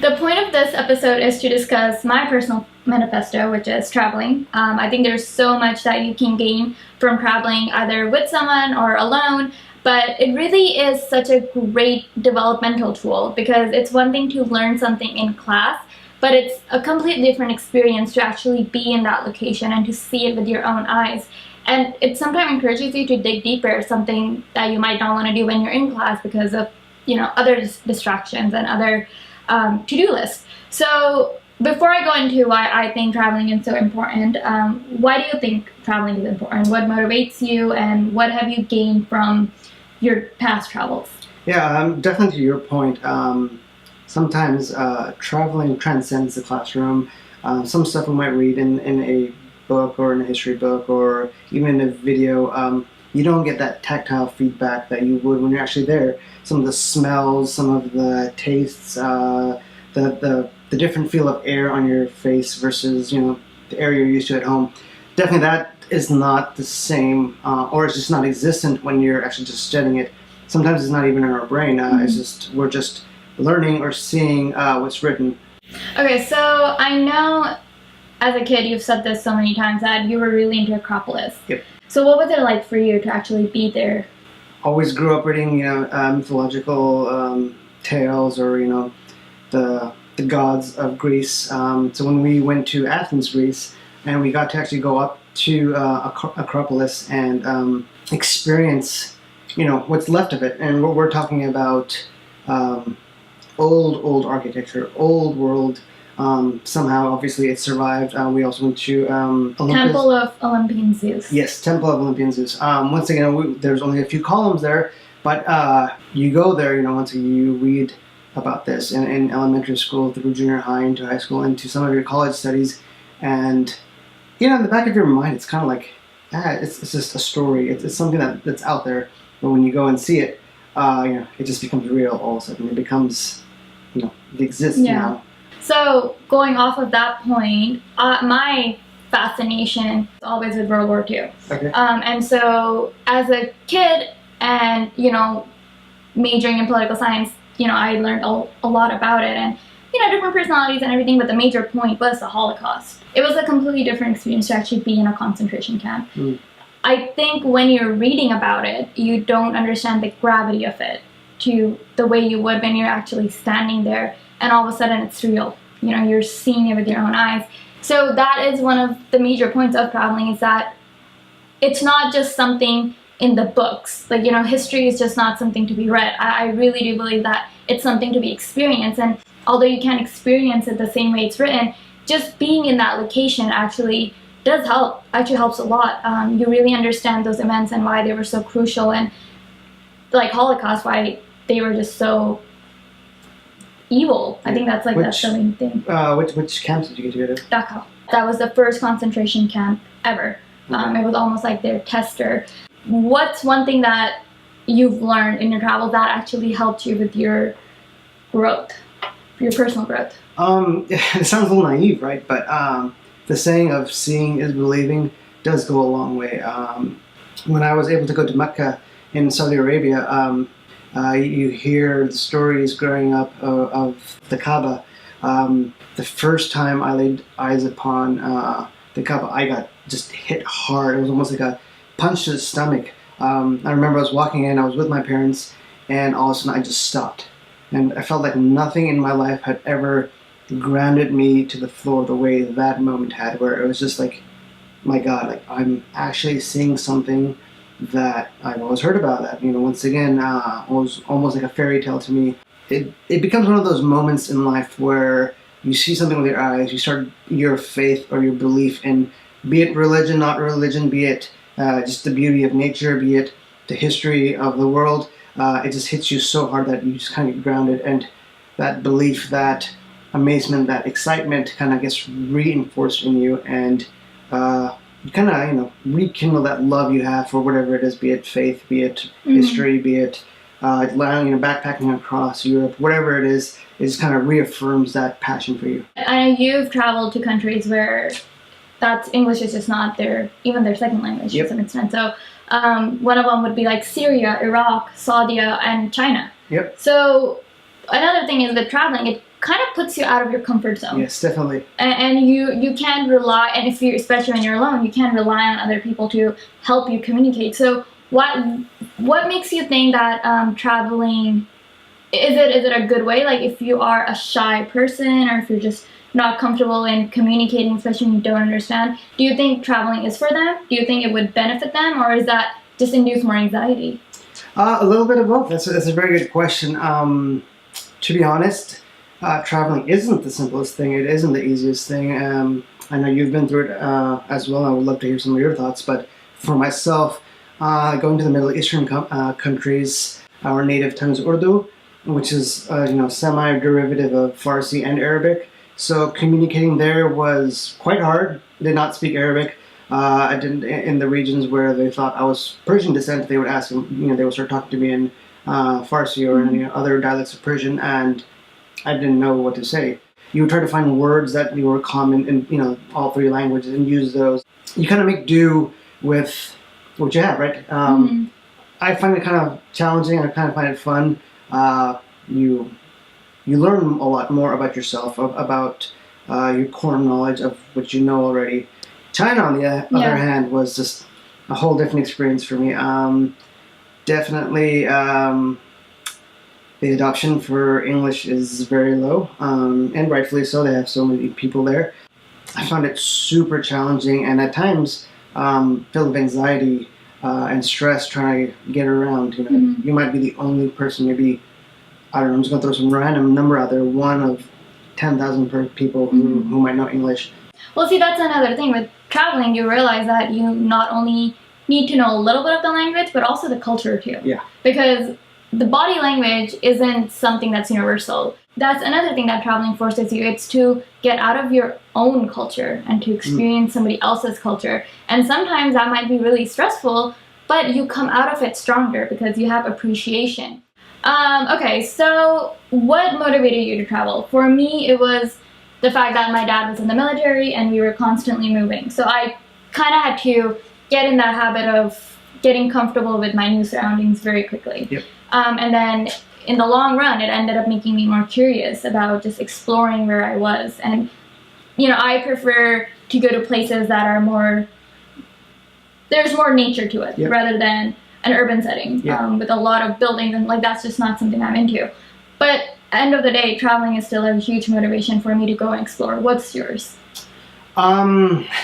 The point of this episode is to discuss my personal manifesto, which is traveling. I think there's so much that you can gain from traveling, either with someone or alone, but it really is such a great developmental tool because it's one thing to learn something in class, but it's a completely different experience to actually be in that location and to see it with your own eyes. And it sometimes encourages you to dig deeper, something that you might not want to do when you're in class because of, other distractions and other to-do lists. So before I go into why I think traveling is so important, why do you think traveling is important? What motivates you, and what have you gained from your past travels? Yeah, definitely to your point. Sometimes traveling transcends the classroom. Some stuff we might read in a book or in a history book or even in a video, you don't get that tactile feedback that you would when you're actually there. Some of the smells, some of the tastes, the different feel of air on your face versus the air you're used to at home. Definitely that is not the same, or it's just not existent when you're actually just studying it. Sometimes it's not even in our brain. It's just we're just learning or seeing what's written. Okay, so I know as a kid you've said this so many times that you were really into Acropolis. Yep. So what was it like for you to actually be there? Always grew up reading mythological tales or the gods of Greece. So when we went to Athens, Greece, and we got to actually go up to Acropolis and experience what's left of it, and we're talking about old architecture, old world. Somehow, obviously, it survived. We also went to Olympus. Temple of Olympian Zeus. Yes, Temple of Olympian Zeus. Once again, there's only a few columns there, but you go there, once you read about this in elementary school, through junior high, into high school, into some of your college studies, and in the back of your mind, it's kind of like, it's just a story. It's something that's out there, but when you go and see it, it just becomes real all of a sudden. It becomes, it exists now. So going off of that point, my fascination is always with World War II. Okay. And so as a kid and, majoring in political science, I learned a lot about it and, different personalities and everything, but the major point was the Holocaust. It was a completely different experience to actually be in a concentration camp. I think when you're reading about it, you don't understand the gravity of it to the way you would when you're actually standing there. And all of a sudden it's real. You're seeing it with your own eyes. So that is one of the major points of traveling, is that it's not just something in the books. Like, history is just not something to be read. I really do believe that it's something to be experienced. And although you can't experience it the same way it's written, just being in that location actually does help. Actually helps a lot. You really understand those events and why they were so crucial. And like Holocaust, why they were just so evil. I think that's that's the main thing. Which camps did you get to go to? Dachau. That was the first concentration camp ever. It was almost like their tester. What's one thing that you've learned in your travels that actually helped you with your growth, your personal growth? It sounds a little naive, right? But the saying of seeing is believing does go a long way. When I was able to go to Mecca in Saudi Arabia, you hear the stories growing up of the Kaaba. The first time I laid eyes upon the Kaaba, I got just hit hard. It was almost like a punch to the stomach. I remember I was walking in, I was with my parents, and all of a sudden I just stopped. And I felt like nothing in my life had ever grounded me to the floor the way that moment had, where it was just like, my God, like I'm actually seeing something that I've always heard about. That once again was almost like a fairy tale to me. It becomes one of those moments in life where you see something with your eyes, you start your faith or your belief in, be it religion, not religion, be it just the beauty of nature, be it the history of the world. It just hits you so hard that you just kind of get grounded, and that belief, that amazement, that excitement kind of gets reinforced in you, and you kind of rekindle that love you have for whatever it is, be it faith, be it history, be it backpacking across Europe, whatever it is, it just kind of reaffirms that passion for you. I know you've traveled to countries where English is just not even their second language to some extent. So one of them would be like Syria, Iraq, Saudi, and China. Yep. So another thing is with traveling, it kind of puts you out of your comfort zone. Yes, definitely. And you can't rely, and if you, especially when you're alone, you can't rely on other people to help you communicate. So what makes you think that traveling, is it a good way? Like if you are a shy person, or if you're just not comfortable in communicating, especially when you don't understand, do you think traveling is for them? Do you think it would benefit them, or is that just induce more anxiety? A little bit of both. That's a very good question. To be honest, traveling isn't the simplest thing. It isn't the easiest thing. I know you've been through it as well. I would love to hear some of your thoughts. But for myself, going to the Middle Eastern countries, our native tongue is Urdu, which is semi-derivative of Farsi and Arabic. So communicating there was quite hard. Did not speak Arabic. I didn't in the regions where they thought I was Persian descent. They would ask, they would start talking to me in Farsi or any other dialects of Persian, and I didn't know what to say. You would try to find words that were common in all three languages and use those. You kind of make do with what you have, right? I find it kind of challenging. I kind of find it fun. You learn a lot more about yourself, about your core knowledge of what you know already. China, on the other hand, was just a whole different experience for me. Definitely, the adoption for English is very low, and rightfully so. They have so many people there. I found it super challenging, and at times filled with anxiety and stress trying to get around. You might be the only person, maybe, I don't know, I'm just going to throw some random number out there, one of 10,000 people who might know English. Well, see, that's another thing. With traveling, you realize that you not only need to know a little bit of the language, but also the culture too. Yeah. Because the body language isn't something that's universal. That's another thing that traveling forces you. It's to get out of your own culture and to experience somebody else's culture. And sometimes that might be really stressful, but you come out of it stronger because you have appreciation. Okay, so what motivated you to travel? For me, it was the fact that my dad was in the military and we were constantly moving. So I kind of had to get in that habit of getting comfortable with my new surroundings very quickly. Yep. And then in the long run, it ended up making me more curious about just exploring where I was. And, I prefer to go to places that are there's more nature to it, rather than an urban setting with a lot of buildings, and that's just not something I'm into. But end of the day, traveling is still a huge motivation for me to go and explore. What's yours? A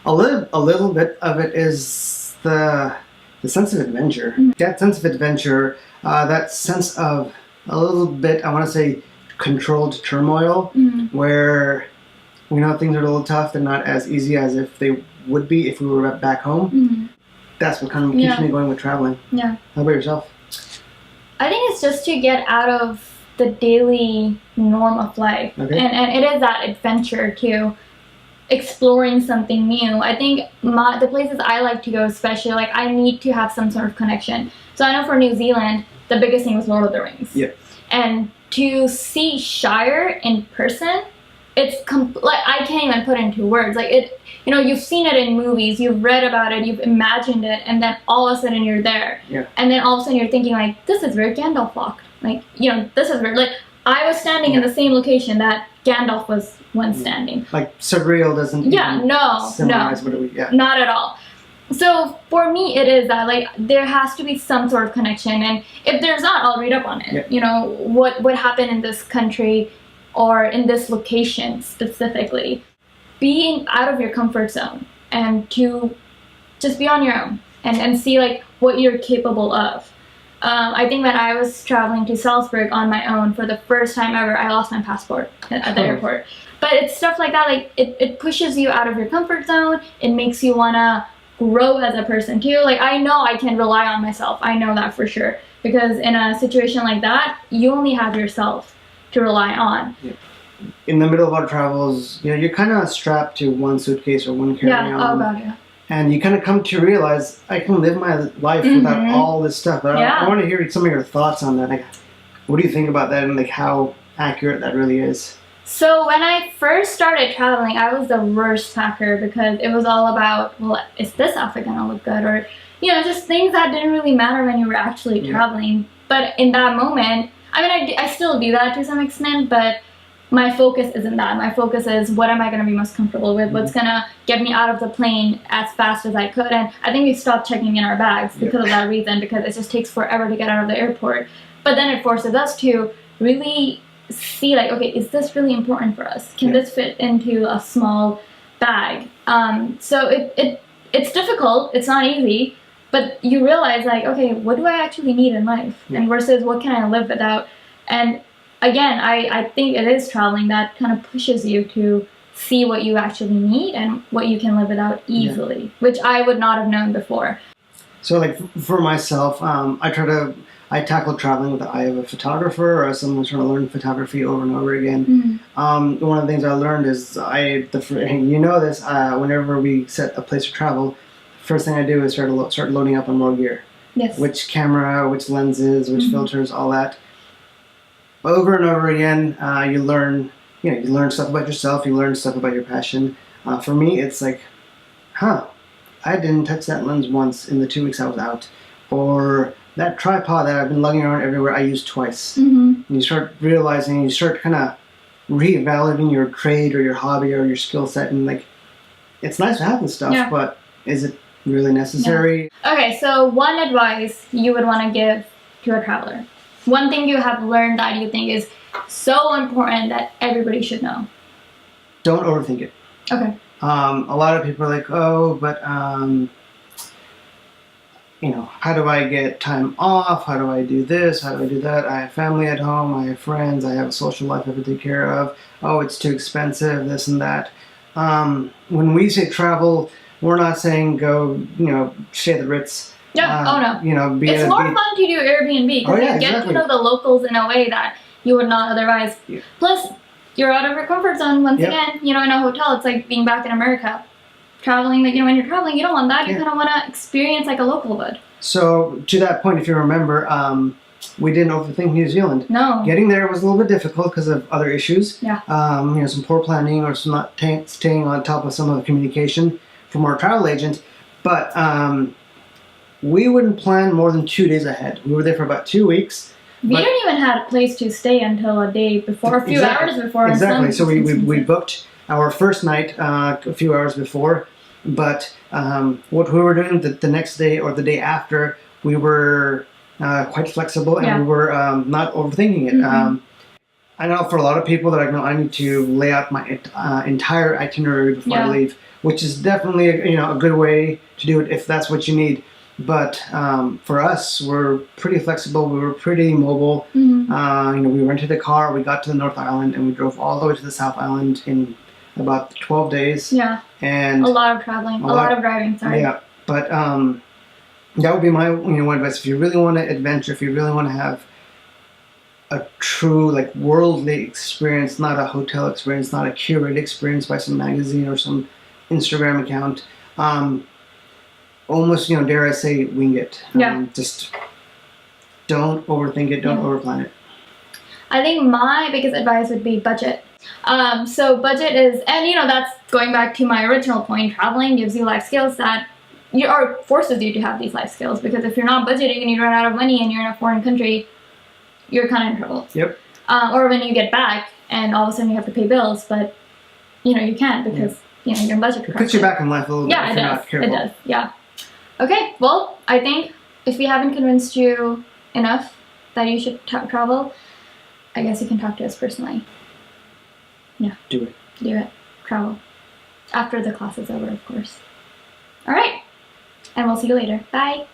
little bit of it is the sense of adventure. That sense of adventure, that sense of a little bit, I want to say, controlled turmoil, where things are a little tough. They're not as easy as if they would be if we were back home. That's what kind of keeps me going with traveling. Yeah. How about yourself? I think it's just to get out of the daily norm of life. Okay. And it is that adventure too, exploring something new. I think the places I like to go, especially, I need to have some sort of connection. So I know for New Zealand, the biggest thing was Lord of the Rings. Yeah. And to see Shire in person, it's I can't even put it into words. You've seen it in movies, you've read about it, you've imagined it, and then all of a sudden you're there. Yeah. And then all of a sudden you're thinking this is where Gandalf walked. This is where, I was standing in the same location that Gandalf was once standing. Surreal doesn't symbolize what we, not at all. So for me, it is that, there has to be some sort of connection, and if there's not, I'll read up on it. Yeah. What happened in this country or in this location specifically. Being out of your comfort zone and to just be on your own and see what you're capable of. I think when I was traveling to Salzburg on my own for the first time ever, I lost my passport at the airport. But it's stuff like that, it pushes you out of your comfort zone. It makes you want to grow as a person too. I know I can rely on myself. I know that for sure. Because in a situation like that, you only have yourself to rely on. Yeah. In the middle of our travels, you're kind of strapped to one suitcase or one carry-on. Yeah, oh god, yeah. And you kind of come to realize, I can live my life without all this stuff. But I want to hear some of your thoughts on that. What do you think about that, and how accurate that really is? So when I first started traveling, I was the worst packer because it was all about, is this outfit gonna look good? Or, just things that didn't really matter when you were actually traveling. But in that moment, I still do that to some extent, but my focus isn't that. My focus is what am I going to be most comfortable with? What's going to get me out of the plane as fast as I could? And I think we stopped checking in our bags because of that reason, because it just takes forever to get out of the airport. But then it forces us to really see, like, okay, is this really important for us? Can this fit into a small bag? So it's difficult. It's not easy. But you realize, like, okay, what do I actually need in life? And versus what can I live without? And again, I think it is traveling that kind of pushes you to see what you actually need and what you can live without easily, which I would not have known before. So, like, for myself, I tackle traveling with the eye of a photographer or someone who's trying to learn photography over and over again. One of the things I learned is whenever we set a place to travel, first thing I do is start loading up on more gear. Yes. Which camera, which lenses, which filters, all that. Over and over again, you learn stuff about yourself. You learn stuff about your passion. For me, it's like, I didn't touch that lens once in the 2 weeks I was out, or that tripod that I've been lugging around everywhere I used twice. And you start realizing, you start kind of reevaluating your trade or your hobby or your skill set, and like, it's nice to have this stuff, but is it really necessary? Okay, so one advice you would want to give to a traveler. One thing you have learned that you think is so important that everybody should know. Don't overthink it. Okay. A lot of people are like, but how do I get time off? How do I do this? How do I do that? I have family at home. I have friends. I have a social life I have to take care of. Oh, it's too expensive, this and that. When we say travel, we're not saying go, stay at the Ritz. No. Be it's more fun to do Airbnb because you get to know the locals in a way that you would not otherwise. Plus, you're out of your comfort zone once again. In a hotel, it's like being back in America. Traveling, when you're traveling, you don't want that. You kind of want to experience like a local would. So, to that point, if you remember, we didn't overthink New Zealand. No. Getting there was a little bit difficult because of other issues. Yeah. Some poor planning or some not staying on top of some of the communication from our travel agent. But we wouldn't plan more than 2 days ahead. We were there for about 2 weeks. We didn't even have a place to stay until a day before, a few hours before. Exactly. So we booked our first night a few hours before. But what we were doing the next day or the day after, we were quite flexible and we were not overthinking it. I know for a lot of people that I need to lay out my entire itinerary before I leave, which is definitely a good way to do it if that's what you need. But for us, we're pretty flexible. We were pretty mobile. We rented a car. We got to the North Island and we drove all the way to the South Island in about 12 days. Yeah. And a lot of traveling, a lot of driving. Sorry. Yeah, but that would be my one advice. If you really want to adventure, if you really want to have a true worldly experience, not a hotel experience, not a curated experience by some magazine or some Instagram account, almost dare I say, wing it. Just don't overthink it. Don't overplan it. I think my biggest advice would be budget. So budget is, and that's going back to my original point, traveling gives you life skills that forces you to have these life skills, because if you're not budgeting and you run out of money and you're in a foreign country, you're kind of in trouble. Yep. Or when you get back and all of a sudden you have to pay bills, but you can't because your budget. It puts you back in life a little bit if you're not careful. It does. Yeah. Okay. Well, I think if we haven't convinced you enough that you should travel, I guess you can talk to us personally. Yeah. Do it. Travel. After the class is over, of course. All right. And we'll see you later. Bye.